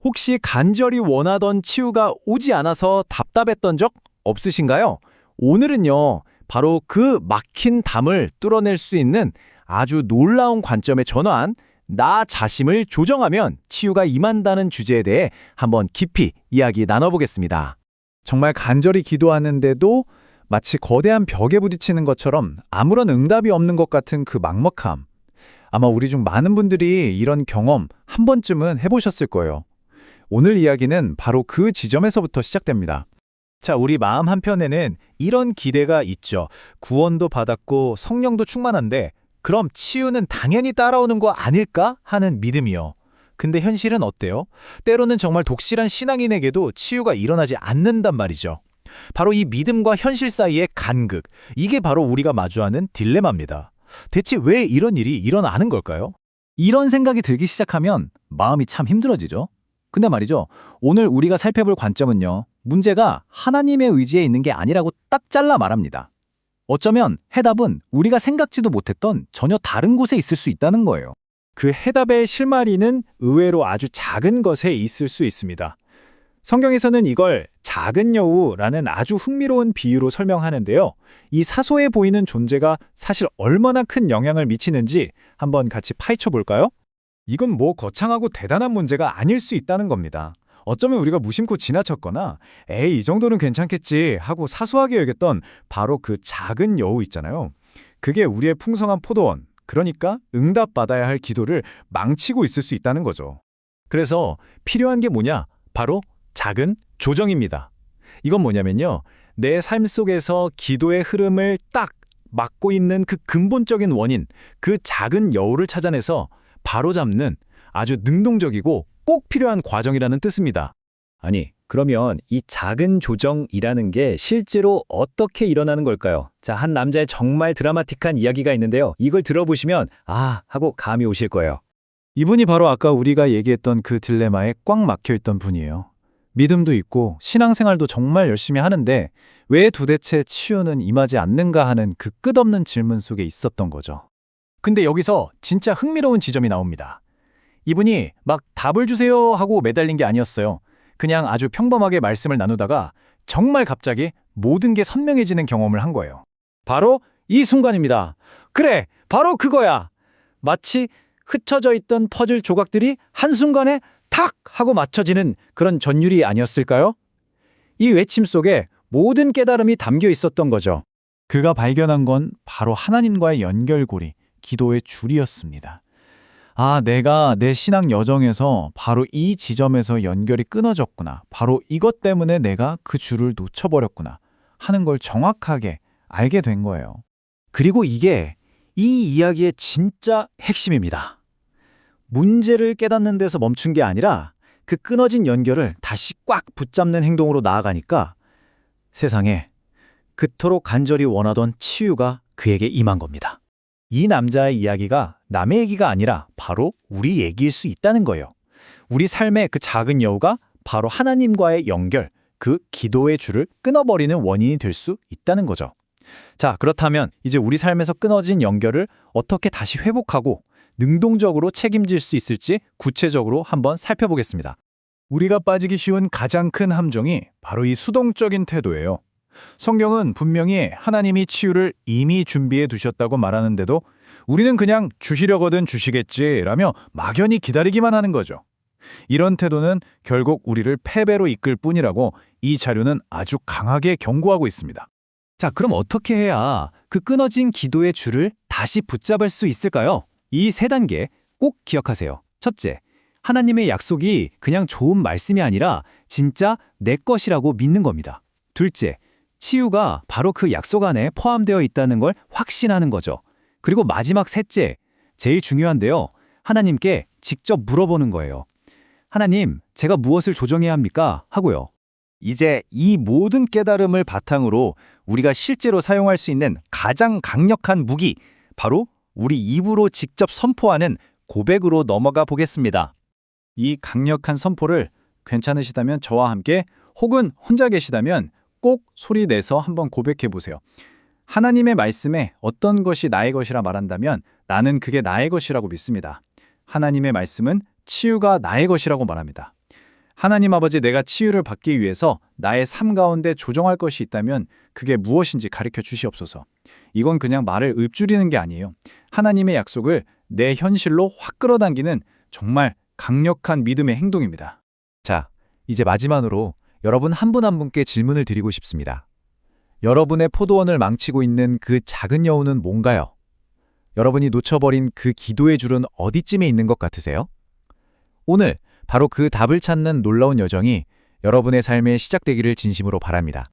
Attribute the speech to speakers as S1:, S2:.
S1: 혹시 간절히 원하던 치유가 오지 않아서 답답했던 적 없으신가요? 오늘은요, 바로 그 막힌 담을 뚫어낼 수 있는 아주 놀라운 관점의 전환, 나 자신을 조정하면 치유가 임한다는 주제에 대해 한번 깊이 이야기 나눠보겠습니다.
S2: 정말 간절히 기도하는데도 마치 거대한 벽에 부딪히는 것처럼 아무런 응답이 없는 것 같은 그 막막함. 아마 우리 중 많은 분들이 이런 경험 한 번쯤은 해보셨을 거예요. 오늘 이야기는 바로 그 지점에서부터 시작됩니다.
S3: 자, 우리 마음 한편에는 이런 기대가 있죠. 구원도 받았고 성령도 충만한데 그럼 치유는 당연히 따라오는 거 아닐까 하는 믿음이요. 근데 현실은 어때요? 때로는 정말 독실한 신앙인에게도 치유가 일어나지 않는단 말이죠. 바로 이 믿음과 현실 사이의 간극, 이게 바로 우리가 마주하는 딜레마입니다. 대체 왜 이런 일이 일어나는 걸까요?
S1: 이런 생각이 들기 시작하면 마음이 참 힘들어지죠. 근데 말이죠, 오늘 우리가 살펴볼 관점은요, 문제가 하나님의 의지에 있는 게 아니라고 딱 잘라 말합니다. 어쩌면 해답은 우리가 생각지도 못했던 전혀 다른 곳에 있을 수 있다는 거예요.
S3: 그 해답의 실마리는 의외로 아주 작은 것에 있을 수 있습니다. 성경에서는 이걸 작은 여우라는 아주 흥미로운 비유로 설명하는데요. 이 사소해 보이는 존재가 사실 얼마나 큰 영향을 미치는지 한번 같이 파헤쳐 볼까요? 이건 뭐 거창하고 대단한 문제가 아닐 수 있다는 겁니다. 어쩌면 우리가 무심코 지나쳤거나 에이, 이 정도는 괜찮겠지 하고 사소하게 여겼던 바로 그 작은 여우 있잖아요. 그게 우리의 풍성한 포도원, 그러니까 응답받아야 할 기도를 망치고 있을 수 있다는 거죠. 그래서 필요한 게 뭐냐? 바로 작은 조정입니다. 이건 뭐냐면요, 내 삶 속에서 기도의 흐름을 딱 막고 있는 그 근본적인 원인, 그 작은 여우를 찾아내서 바로잡는 아주 능동적이고 꼭 필요한 과정이라는 뜻입니다.
S4: 아니, 그러면 이 작은 조정이라는 게 실제로 어떻게 일어나는 걸까요? 자, 한 남자의 정말 드라마틱한 이야기가 있는데요. 이걸 들어보시면 아 하고 감이 오실 거예요.
S3: 이분이 바로 아까 우리가 얘기했던 그 딜레마에 꽉 막혀있던 분이에요. 믿음도 있고 신앙생활도 정말 열심히 하는데 왜 도대체 치유는 임하지 않는가 하는 그 끝없는 질문 속에 있었던 거죠. 근데 여기서 진짜 흥미로운 지점이 나옵니다. 이분이 막 답을 주세요 하고 매달린 게 아니었어요. 그냥 아주 평범하게 말씀을 나누다가 정말 갑자기 모든 게 선명해지는 경험을 한 거예요. 바로 이 순간입니다. 그래, 바로 그거야. 마치 흩어져 있던 퍼즐 조각들이 한순간에 탁 하고 맞춰지는 그런 전율이 아니었을까요? 이 외침 속에 모든 깨달음이 담겨 있었던 거죠.
S2: 그가 발견한 건 바로 하나님과의 연결고리, 기도의 줄이었습니다. 아, 내가 내 신앙 여정에서 바로 이 지점에서 연결이 끊어졌구나. 바로 이것 때문에 내가 그 줄을 놓쳐버렸구나 하는 걸 정확하게 알게 된 거예요.
S4: 그리고 이게 이 이야기의 진짜 핵심입니다. 문제를 깨닫는 데서 멈춘 게 아니라 그 끊어진 연결을 다시 꽉 붙잡는 행동으로 나아가니까 세상에 그토록 간절히 원하던 치유가 그에게 임한 겁니다.
S3: 이 남자의 이야기가 남의 얘기가 아니라 바로 우리 얘기일 수 있다는 거예요. 우리 삶의 그 작은 여우가 바로 하나님과의 연결, 그 기도의 줄을 끊어버리는 원인이 될 수 있다는 거죠. 자, 그렇다면 이제 우리 삶에서 끊어진 연결을 어떻게 다시 회복하고 능동적으로 책임질 수 있을지 구체적으로 한번 살펴보겠습니다.
S2: 우리가 빠지기 쉬운 가장 큰 함정이 바로 이 수동적인 태도예요. 성경은 분명히 하나님이 치유를 이미 준비해 두셨다고 말하는데도 우리는 그냥 주시려거든 주시겠지라며 막연히 기다리기만 하는 거죠. 이런 태도는 결국 우리를 패배로 이끌 뿐이라고 이 자료는 아주 강하게 경고하고 있습니다.
S3: 자, 그럼 어떻게 해야 그 끊어진 기도의 줄을 다시 붙잡을 수 있을까요? 이 세 단계 꼭 기억하세요. 첫째, 하나님의 약속이 그냥 좋은 말씀이 아니라 진짜 내 것이라고 믿는 겁니다. 둘째, 치유가 바로 그 약속 안에 포함되어 있다는 걸 확신하는 거죠. 그리고 마지막 셋째, 제일 중요한데요. 하나님께 직접 물어보는 거예요. 하나님, 제가 무엇을 조정해야 합니까? 하고요. 이제 이 모든 깨달음을 바탕으로 우리가 실제로 사용할 수 있는 가장 강력한 무기, 바로 우리 입으로 직접 선포하는 고백으로 넘어가 보겠습니다. 이 강력한 선포를 괜찮으시다면 저와 함께 혹은 혼자 계시다면 꼭 소리 내서 한번 고백해 보세요. 하나님의 말씀에 어떤 것이 나의 것이라 말한다면 나는 그게 나의 것이라고 믿습니다. 하나님의 말씀은 치유가 나의 것이라고 말합니다.
S2: 하나님 아버지, 내가 치유를 받기 위해서 나의 삶 가운데 조정할 것이 있다면 그게 무엇인지 가르쳐 주시옵소서. 이건 그냥 말을 읊조리는 게 아니에요. 하나님의 약속을 내 현실로 확 끌어당기는 정말 강력한 믿음의 행동입니다.
S3: 자, 이제 마지막으로 여러분 한 분 한 분께 질문을 드리고 싶습니다. 여러분의 포도원을 망치고 있는 그 작은 여우는 뭔가요? 여러분이 놓쳐버린 그 기도의 줄은 어디쯤에 있는 것 같으세요? 오늘 바로 그 답을 찾는 놀라운 여정이 여러분의 삶에 시작되기를 진심으로 바랍니다.